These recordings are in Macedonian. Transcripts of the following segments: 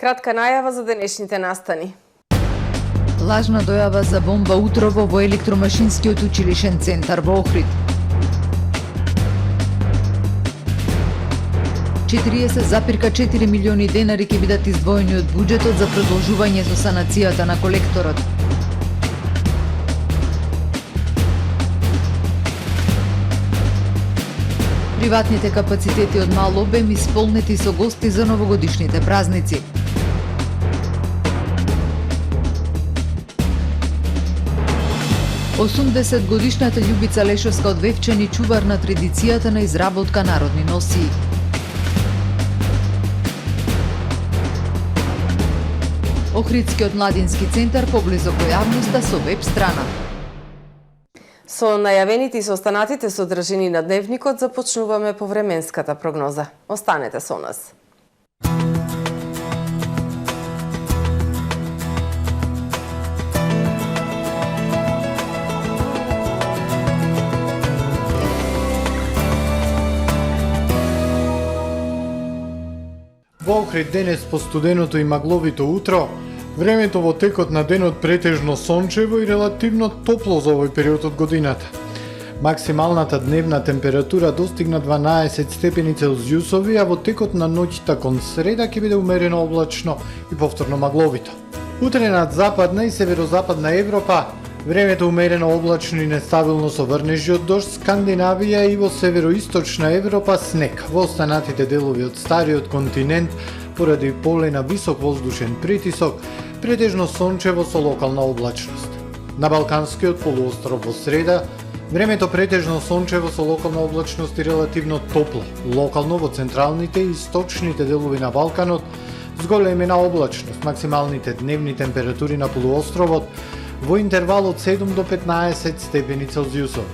Кратка најава за денешните настани. Лажна дојава за бомба утрово во електромашинскиот училишен центар во Охрид. 40,4 милиони денари ќе бидат издвоени од буџетот за продолжување со санацијата на колекторот. Приватните капацитети од мал обем исполнети со гости за новогодишните празници. Осумдесетгодишната Љубица Лешовска од Вевчани чувар на традицијата на изработка народни носии. Охридскиот младински центар поблизо во јавноста со веб страна. Со најавените и со останатите содржини на дневникот започнуваме по временската прогноза. Останете со нас. Во Охрид денес по студеното и магловито утро, времето во текот на денот претежно сончево и релативно топло за овој период од годината. Максималната дневна температура достигна 12 степени Целзиусови, а во текот на ноќта кон среда ќе биде умерено облачно и повторно магловито. Утре над западна и северозападна Европа, времето умерено облачно и нестабилно со врнежи од дожд, Скандинавија и во североисточна Европа снег. Во останатите делови од стариот континент, поради полена висок воздушен притисок, претежно сончево со локална облачност. На Балканскиот полуостров во среда, времето претежно сончево со локална облачност и релативно топло. Локално во централните и источните делови на Балканот, с големина облачност, максималните дневни температури на полуостровот во интервал од 7 до 15 степени Целзиусови.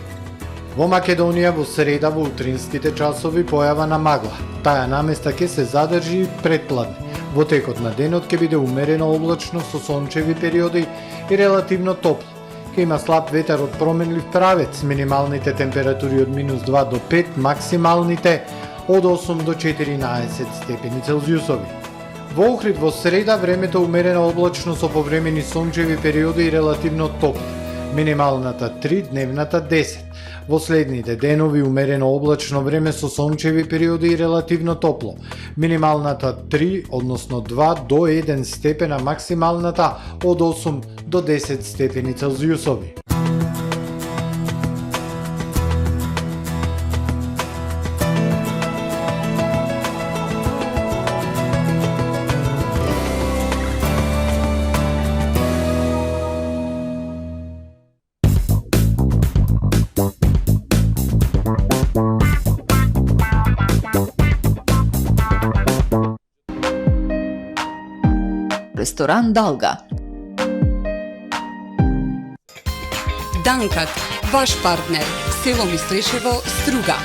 Во Македонија во среда во утринските часови појава на магла. Таа наместа ќе се задржи предпладне. Во текот на денот ќе биде умерено облачно со сончеви периоди и релативно топло. Ќе има слаб ветар од променлив правец, минималните температури од -2 до 5, максималните од 8 до 14 степени Целзиусови. Во Охрид во среда времето умерено облачно со повремени сончеви периоди и релативно топло. Минималната 3, дневната 10. Во следните денови умерено облачно време со сончеви периоди и релативно топло. Минималната 3, односно 2 до 1 степен, а максималната од 8 до 10 степени Целзиусови. Ресторан Далга. Данкат, ваш партнер, село Мислешево, Струга.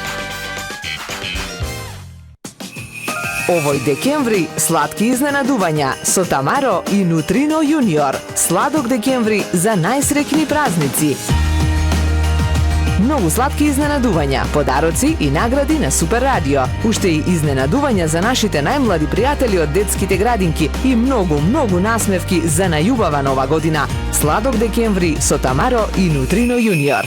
Овој декември сладки изненадувања со Тамаро и Нутрино Јуниор. Сладок декември за најсреќни празници. Многу сладки изненадувања, подароци и награди на Супер Радио. Уште и изненадувања за нашите најмлади пријатели од детските градинки и многу насмевки за најубава нова година. Сладок декември со Тамаро и Нутрино Јуниор.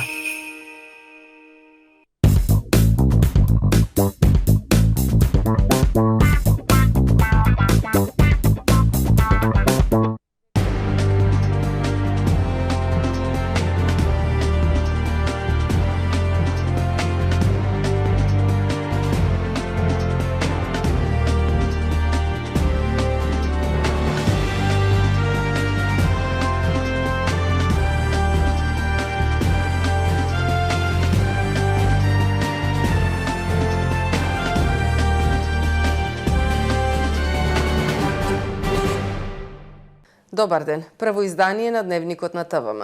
Добар ден. Прво издание на Дневникот на ТВМ.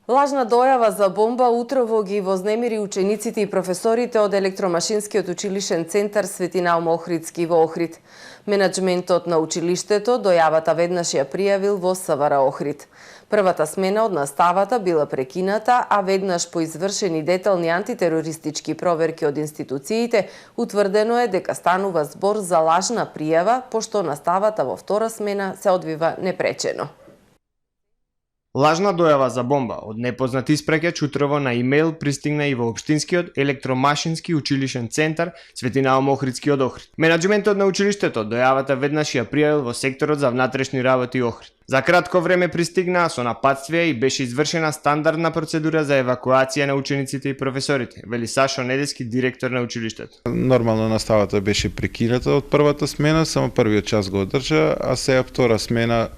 Лажна дојава за бомба утрово ги вознемири учениците и професорите од електромашинскиот училишен центар Свети Наум Охридски во Охрид. Менаџментот на училиштето дојавата веднаш ја пријавил во СВР Охрид. Првата смена од наставата била прекината, а веднаш по извршени детални антитерористички проверки од институциите, утврдено е дека станува збор за лажна пријава, пошто наставата во втора смена се одвива непречено. Лажна дојава за бомба од непознат испраќач утрово на имејл пристигна и во општинскиот електромашински училишен центар Свети Наум Охридски од Охрид. Менаџментот на училиштето дојавата веднаш ја пријавил во секторот за внатрешни работи Охрид. За кратко време пристигнаа со напатствија и беше извршена стандардна процедура за евакуација на учениците и професорите, вели Сашо Недески, директор на училиштето. Нормално наставата беше прекината од првата смена, само првиот час го одржа, а сега втора смена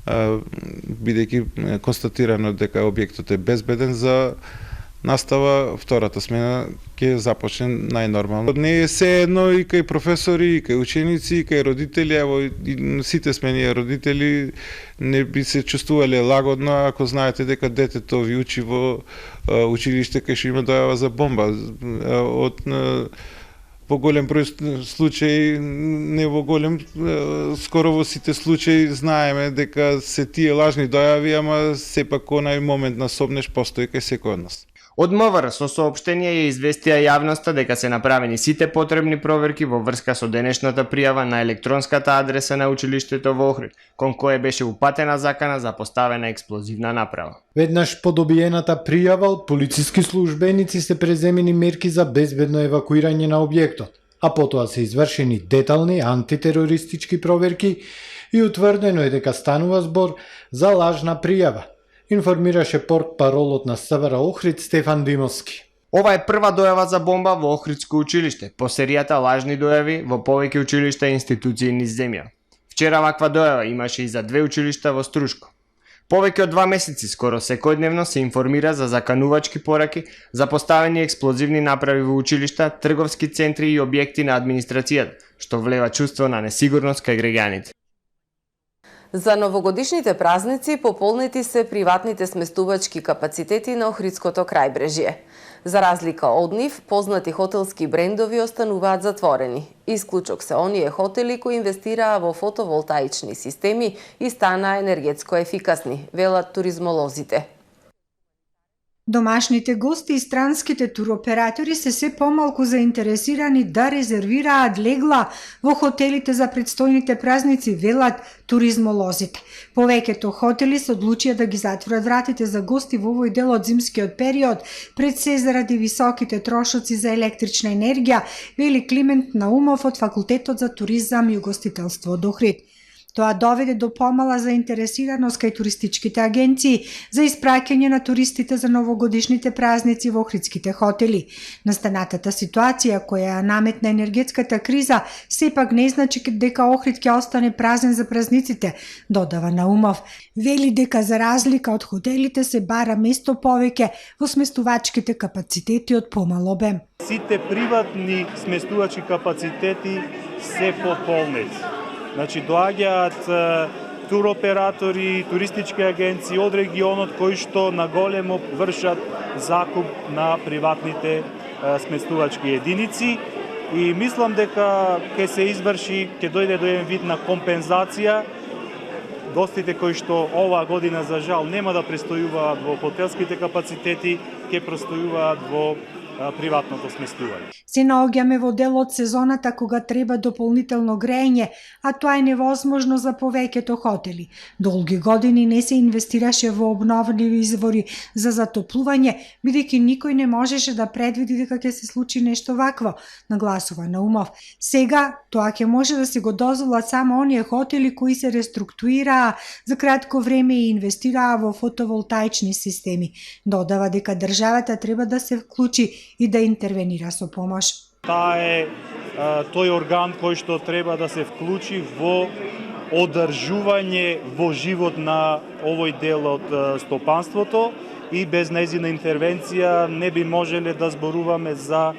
бидејќи констатирано дека објектот е безбеден за настава, втората смена ќе започне најнормално. Не е се едно и кај професори, и кај ученици, и кај родители, ево и сите сме ние родители, не би се чувствувале лагодно ако знаете дека детето ви учи во училиште кај што има дојава за бомба. Од во голем број случаи, не во голем, скоро во сите случаи знаеме дека се тие лажни дојави, ама сепак онај момент на собнеш постои кај секој од нас. Од МВР со соопштение ја известија јавноста дека се направени сите потребни проверки во врска со денешната пријава на електронската адреса на училиштето во Охрид, кон кое беше упатена закана за поставена експлозивна направа. Веднаш по добиената пријава од полициски службеници се преземени мерки за безбедно евакуирање на објектот, а потоа се извршени детални антитерористички проверки и утврдено е дека станува збор за лажна пријава, информираше портпаролот на СВР Охрид Стефан Димовски. Ова е прва дојава за бомба во Охридско училиште, по серијата лажни дојави во повеќе училишта и институции низ земја. Вчера ваква дојава имаше и за 2 училишта во Струшко. Повеќе од 2 месеци скоро секојдневно се информира за заканувачки пораки за поставени експлозивни направи во училишта, трговски центри и објекти на администрацијата, што влева чувство на несигурност кај граѓаните. За новогодишните празници пополнети се приватните сместувачки капацитети на Охридското крајбрежје. За разлика од нив, познати хотелски брендови остануваат затворени. Исклучок се оние хотели кои инвестираа во фотоволтаични системи и станаа енергетско ефикасни, велат туризмолозите. Домашните гости и странските туроператори се помалку заинтересирани да резервираат легла во хотелите за предстојните празници, велат туризмолозите. Повеќето хотели се одлучија да ги затворат вратите за гости во овој дел од зимскиот период, пред се заради високите трошоци за електрична енергија, вели Климент Наумов од Факултетот за туризам и угостителство од Охрид. Тоа доведе до помала заинтересираност кај туристичките агенции за испраќање на туристите за новогодишните празници во охридските хотели. Настанатата ситуација која ја наметна енергетската криза сепак не значи дека Охрид ќе остане празен за празниците, додава Наумов. Вели дека за разлика од хотелите се бара место повеќе во сместувачките капацитети од помал обем. Сите приватни сместувачки капацитети се пополнети. Значи, доаѓаат туроператори, туристички агенции од регионот кои што наголемо вршат закуп на приватните сместувачки единици и мислам дека ќе се изврши, ќе дојде до еден вид на компензација. Гостите кои што оваа година за жал нема да престојуваат во хотелските капацитети, ќе престојуваат во приватното сместување. Се наоѓаме во дел од сезоната кога треба дополнително грејење, а тоа е невозможно за повеќето хотели. Долги години не се инвестираше во обновливи извори за затоплување, бидејќи никој не можеше да предвиди дека ќе се случи нешто вакво, нагласува Наумов. Сега тоа ќе може да се го дозволат само оние хотели кои се реструктурираа за кратко време и инвестираа во фотоволтаични системи. Додава дека државата треба да се вклучи и да интервенира со помош. Таа е тој орган кој што треба да се вклучи во одржување во живот на овој дел од стопанството и без нејзина интервенција не би можеле да зборуваме за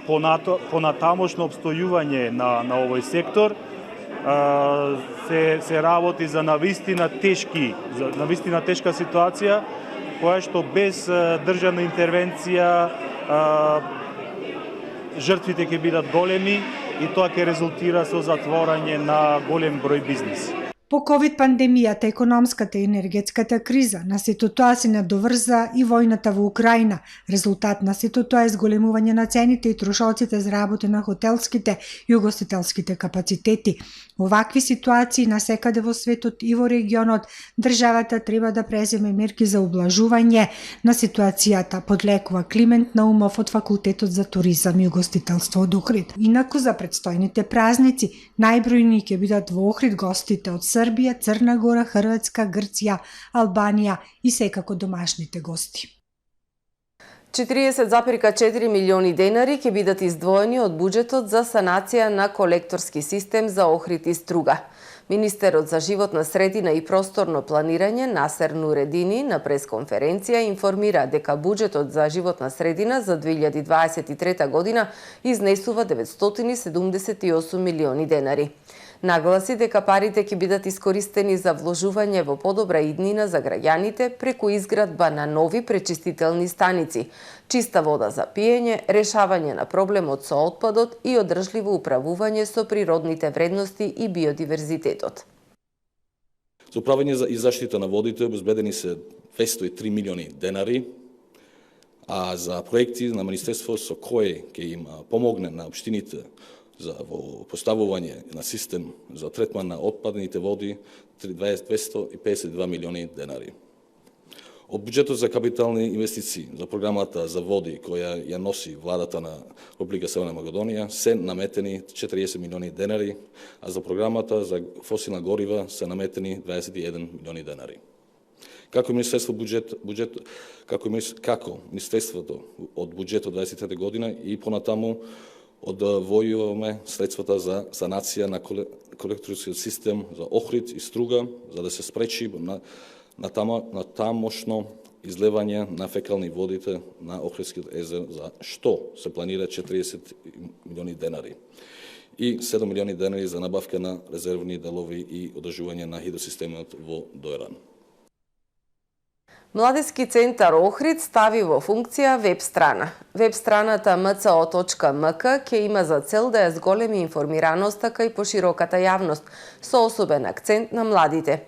понатамошно обстојување на овој сектор. Се работи за навистина тешка ситуација која што без државна интервенција жртвите ќе бидат големи и тоа ќе резултира со затворање на голем број бизнеси. По ковид пандемијата, економската и енергетската криза, на сето тоа се надоврза и војната во Украина. Резултат на сето тоа е зголемување на цените и трошоците за работа на хотелските и угостителските капацитети. Овакви ситуации насекаде во светот и во регионот, државата треба да преземе мерки за ублажување на ситуацијата, подлекува Климент Наумов од Факултетот за туризам и угостителство од Охрид. Инаку за предстојните празници, најбројни ќе бидат во Охрид гостите од Србија, Црна Гора, Хрватска, Грција, Албанија и секако домашните гости. 40,4 милиони денари ќе бидат издвоени од буџетот за санација на колекторски систем за Охрид и Струга. Министерот за животна средина и просторно планирање Насер Нуредини на пресконференција информира дека буџетот за животна средина за 2023 година изнесува 978 милиони денари. Нагласи дека парите ќе бидат искористени за вложување во подобра иднина за граѓаните преку изградба на нови пречистителни станици, чиста вода за пиење, решавање на проблемот со отпадот и одржливо управување со природните вредности и биодиверзитетот. За управање и заштита на водите обезбедени се 203 милиони денари, а за проекти на Министерство со кој ќе им помогне на општините за поставување на систем за третман на отпадните води 252 милиони денари. Од буџетот за капитални инвестиции за програмата за води која ја носи владата на Република Северна Македонија се наметени 40 милиони денари, а за програмата за фосилна горива се наметени 21 милиони денари. Како Министерството од буџетот 23 година и понатаму одвојуваме средствата за санација на колекторскиот систем за Охрид и Струга, за да се спречи на тамошно излевање на фекални водите на Охридскиот езер, за што се планира 40 милиони денари и 7 милиони денари за набавка на резервни делови и одржување на хидросистемот во Дојран. Младински центар Охрид стави во функција веб-страна. Веб-страната mco.mk ќе има за цел да ја зголеми информираноста кај пошироката јавност, со особен акцент на младите.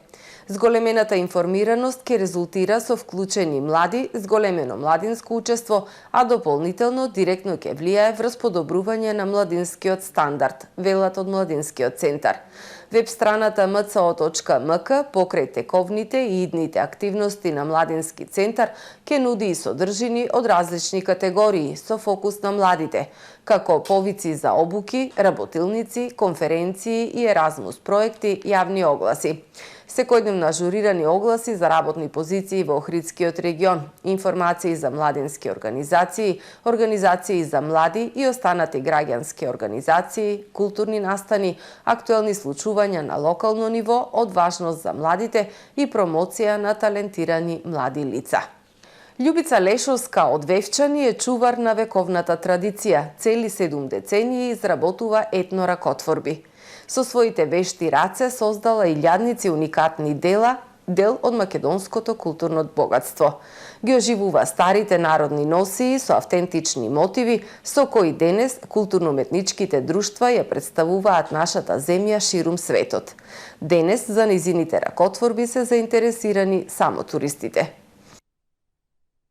Зголемената информираност ќе резултира со вклучени млади, зголемено младинско учество, а дополнително директно ќе влијае врз подобрување на младинскиот стандард, велат од Младинскиот центар. Веб-страната mco.mk покрај тековните и идните активности на Младински центар ќе нуди и содржини од различни категории со фокус на младите, како повици за обуки, работилници, конференции и Еразмус проекти, јавни огласи. Секојдневно ажурирани огласи за работни позиции во Охридскиот регион, информации за младински организации, организации за млади и останати граѓански организации, културни настани, актуелни случувања на локално ниво од важност за младите и промоција на талентирани млади лица. Љубица Лешовска од Вевчани е чувар на вековната традиција. Цели 7 децении изработува етно ракотворби. Со своите вешти раце создала илјадници уникатни дел од македонското културно богатство. Ги оживува старите народни носии со автентични мотиви, со кои денес културно-уметничките друштва ја представуваат нашата земја ширум светот. Денес за низините ракотворби се заинтересирани само туристите.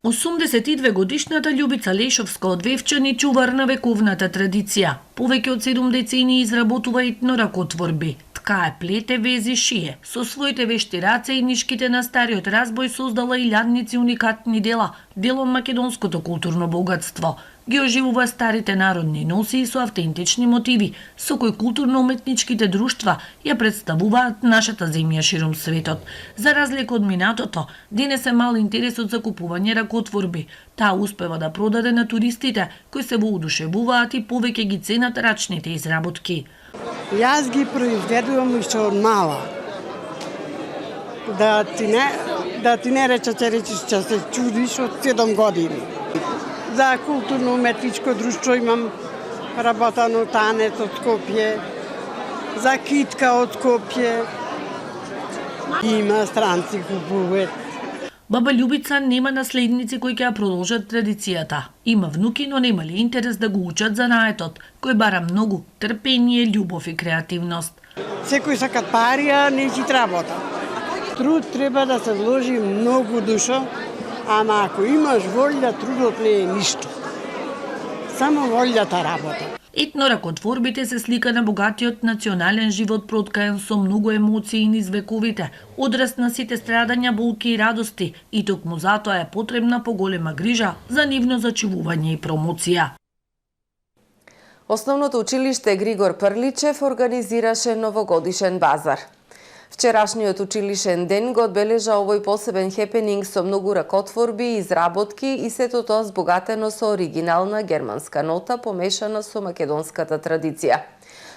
82 годишната Љубица Лешовска од Вевчани чувар на вековната традиција. Повеќе од 7 децении изработува етно ракотворби. Ткае, плете, вези, шие. Со своите вешти раце и нишките на стариот разбој создала илјадници уникатни дел од македонското културно богатство. Ги оживува старите народни носии со автентични мотиви, со кои културно-уметничките друштва ја представуваат нашата земја ширум светот. За разлика од минатото, денес е мал интересот за купување ракотворби. Таа успева да продаде на туристите, кои се воодушевуваат и повеќе ги ценат рачните изработки. Јас ги произведувам уште од мала. Да ти не рече, че се чудиш од 7 години. За културно-уметничко друштво имам работано танец од Скопје, за китка од Скопје. Има странци купуваат. Баба Љубица нема наследници кои ќе ја продолжат традицијата. Има внуки, но немале интерес да го учат занаетот, кој бара многу трпение, љубов и креативност. Секој сакат пари, а не ќе работа. Труд треба да се вложи многу душо, ама ако имаш волја, трудот не е ништо. Само волјата работа. Етноракотворбите се слика на богатиот национален живот проткаен со многу емоции низ вековите, одраст на сите страдања, болки и радости, и токму затоа е потребна поголема грижа за нивно зачувување и промоција. Основното училиште Григор Прличев организираше новогодишен базар. Вчерашниот училишен ден го одбележа овој посебен хепенинг со многу ракотворби, изработки и сето тоа збогатено со оригинална германска нота помешана со македонската традиција.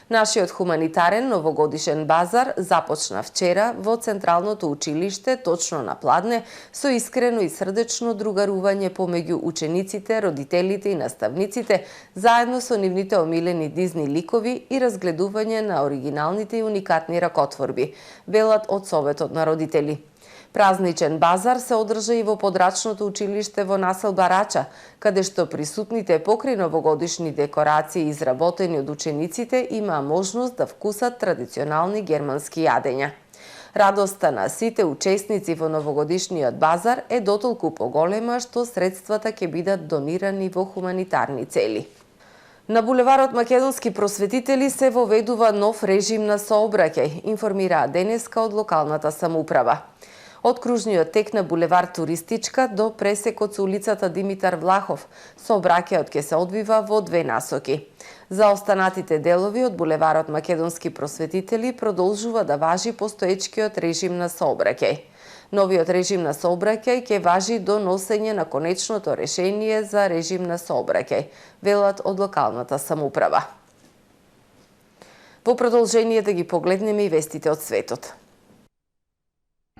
Нашиот хуманитарен новогодишен базар започна вчера во Централното училиште точно на Пладне со искрено и срдечно другарување помеѓу учениците, родителите и наставниците, заедно со нивните омилени Дизни ликови и разгледување на оригиналните и уникатни ракотворби, велат од Советот на родители. Празничен базар се одржа и во подрачното училиште во населба Рача, каде што присутните покрај новогодишни декорации изработени од учениците имаа можност да вкусат традиционални германски јадења. Радоста на сите учесници во новогодишниот базар е дотолку поголема што средствата ќе бидат донирани во хуманитарни цели. На булеварот Македонски просветители се воведува нов режим на сообраќај, информираа денеска од локалната самоуправа. Од кружниот тек на булевар Туристичка до пресекот со улицата Димитар Влахов, сообраќајот ќе се одвива во две насоки. За останатите делови од булеварот Македонски просветители продолжува да важи постоечкиот режим на сообраќај. Новиот режим на сообраќај ќе важи до носење на конечното решение за режим на сообраќај, велат од локалната самоуправа. Во продолжение да ги погледнеме и вестите од светот.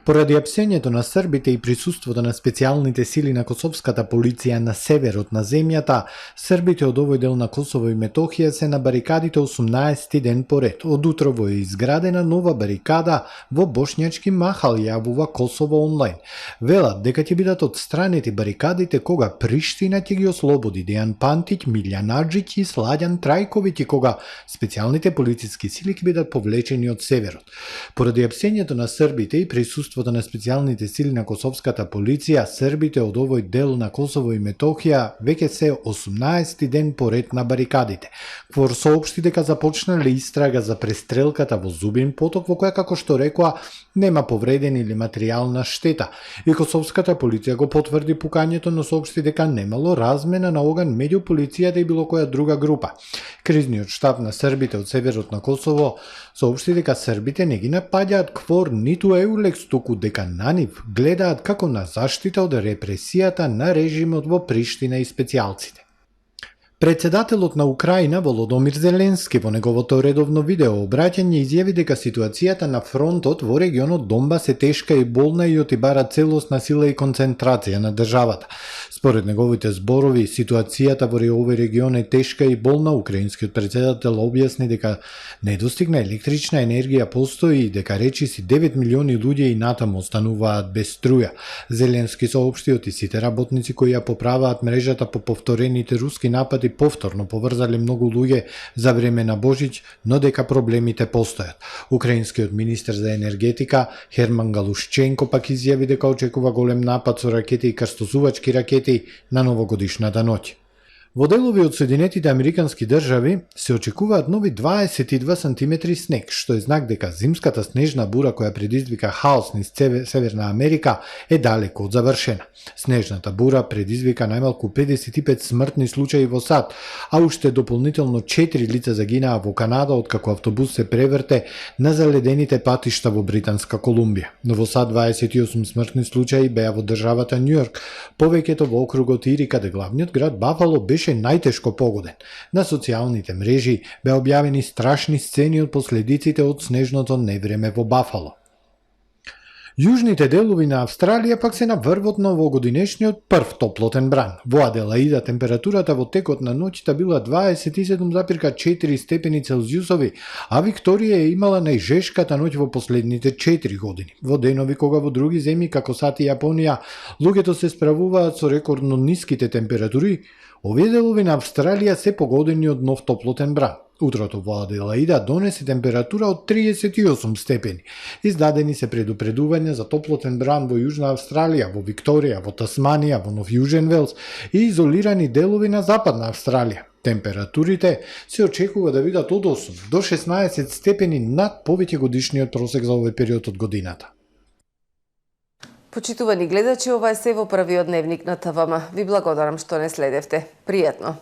Поради апсењето на србите и присуството на специјалните сили на косовската полиција на северот на земјата, србите од овој дел на Косово и Метохија се на барикадите 18 ден поред. Од утрово е изградена нова барикада во бошњачки Махал, јавува Косово онлайн. Велат дека ќе бидат отстранети барикадите кога Приштина ќе ги ослободи Дејан Пантиќ, Милјан Аџиќ и Сладјан Трајковиќ и кога специјалните полициски сили ќе бидат повлечени од северот. Поради апсењето на србите и присуството на специјалните сили на косовската полиција, србите од овој дел на Косово и Метохија веќе се 18 ден поред на барикадите. КФОР соопшти дека започнале истрага за престрелката во Зубин поток, во која, како што рекоа, нема повредени или материјална штета. И косовската полиција го потврди пукањето, но соопшти дека немало размена на оган меѓу полицијата и било која друга група. Кризниот штаб на србите од северот на Косово соопшти дека србите не ги напаѓаат КФОР ниту Еулекс, туку дека на нив гледаат како на заштита од репресијата на режимот во Приштина и специјалците. Председателот на Украина Володомир Зеленски во неговото редовно видео обраќање изјави дека ситуацијата на фронтот во регионот Донбас е тешка и болна и отибара целосна сила и концентрација на државата. Според неговите зборови, ситуацијата во овој регион е тешка и болна. Украинскиот председател објасни дека недостигна електрична енергија постои и дека речиси 9 милиони луѓе и натаму остануваат без струја. Зеленски соопшти од сите работници кои ја поправаат мрежата по повторените руски напади повторно поврзале многу луѓе за време на Божиќ, но дека проблемите постојат. Украинскиот министер за енергетика Херман Галушченко пак изјави дека очекува голем напад со ракети и крстосувачки ракети на новогодишната ноќ. Во делови од Соединетите Американски држави се очекуваат нови 22 сантиметри снег, што е знак дека зимската снежна бура која предизвика хаос низ Северна Америка е далеко од завршена. Снежната бура предизвика најмалку 55 смртни случаи во САД, а уште дополнително 4 лица загинаа во Канада откако автобус се преврте на заледените патишта во Британска Колумбија. Но во САД 28 смртни случаи беа во државата Њујорк, повеќето во округот Ири, каде главниот град Бафало беше најтешко погоден. На социјалните мрежи беа објавени страшни сцени од последиците од снежното невреме во Бафало. Јужните делови на Австралија пак се на врвот на овогодинешниот прв топлотен бран. Во Аделаида температурата во текот на ноќта била 27,4 степени Целзиусови, а Викторија е имала најжешката ноќ во последните 4 години. Во денови кога во други земји како САД и Јапонија луѓето се справуваат со рекордно ниските температури, овие делови на Австралија се погодени од нов топлотен бран. Утрото во Аделаида донесе температура од 38 степени. Издадени се предупредувања за топлотен бран во Јужна Австралија, во Викторија, во Тасманија, во Нов Јужен Велс и изолирани делови на Западна Австралија. Температурите се очекува да бидат од 8 до 16 степени над повеќе годишниот просек за овој период од годината. Почитувани гледачи, ова е се во првиот дневник на ТВМ. Ви благодарам што не следевте. Пријатно!